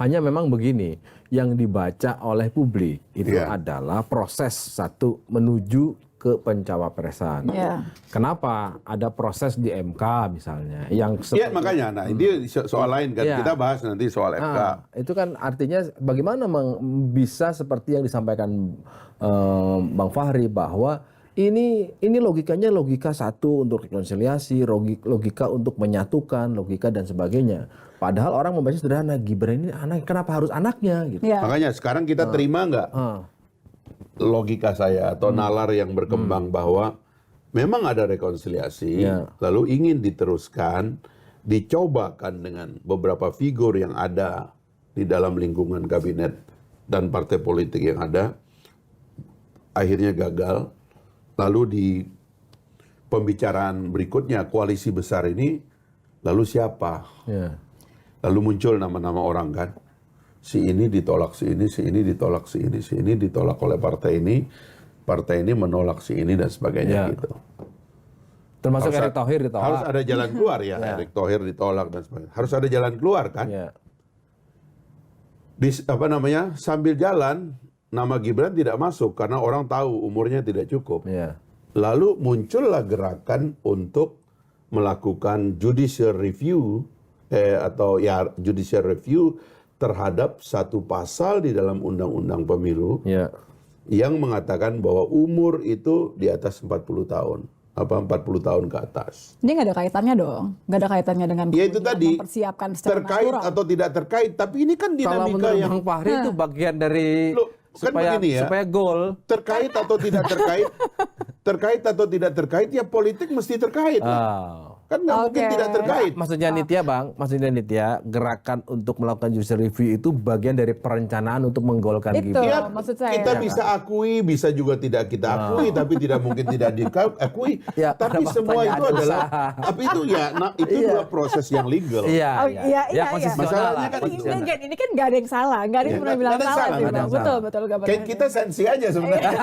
Hanya memang begini, yang dibaca oleh publik itu adalah proses satu menuju ke pencawapresan. Kenapa ada proses di MK misalnya yang Iya makanya, nah ini soal lain kan, kita bahas nanti soal MK. Itu kan artinya bagaimana bisa seperti yang disampaikan Bang Fahri bahwa ini logikanya logika satu untuk rekonsiliasi, logika untuk menyatukan, logika dan sebagainya. Padahal orang membaca sederhana, Gibran ini anak, kenapa harus anaknya? Gitu. Makanya sekarang kita terima nggak logika saya atau nalar yang berkembang bahwa memang ada rekonsiliasi, lalu ingin diteruskan, dicobakan dengan beberapa figur yang ada di dalam lingkungan kabinet dan partai politik yang ada, akhirnya gagal. Lalu di pembicaraan berikutnya koalisi besar ini, lalu siapa? Lalu muncul nama-nama orang kan, si ini ditolak, si ini ditolak, si ini ditolak oleh partai ini menolak si ini dan sebagainya gitu. Termasuk Erick Thohir ditolak. Harus ada jalan keluar ya, Erick Thohir ditolak dan sebagainya. Harus ada jalan keluar kan? Sambil jalan nama Gibran tidak masuk karena orang tahu umurnya tidak cukup. Lalu muncullah gerakan untuk melakukan judicial review judicial review terhadap satu pasal di dalam undang-undang pemilu yang mengatakan bahwa umur itu di atas 40 tahun. 40 tahun ke atas. Ini nggak ada kaitannya dong, nggak ada kaitannya dengan ya itu tadi mempersiapkan secara terkait natural. Atau tidak terkait, tapi ini kan dinamika yang Bang Fahri itu bagian dari supaya goal. Terkait atau tidak terkait, terkait atau tidak terkait ya politik mesti terkait. Kan nggak mungkin tidak terkait. Maksudnya Nitya, gerakan untuk melakukan judicial review itu bagian dari perencanaan untuk menggolkan Gibran. Ya, maksud saya. Kita bisa akui, bisa juga tidak kita akui, tapi tidak mungkin tidak diakui. Tapi semua itu adalah, tapi itu itu adalah proses yang legal. Masalahnya kan ini kan nggak ada yang salah, nggak ada yang pernah bilang salah. Betul. Kayak kita sensi aja sebenarnya.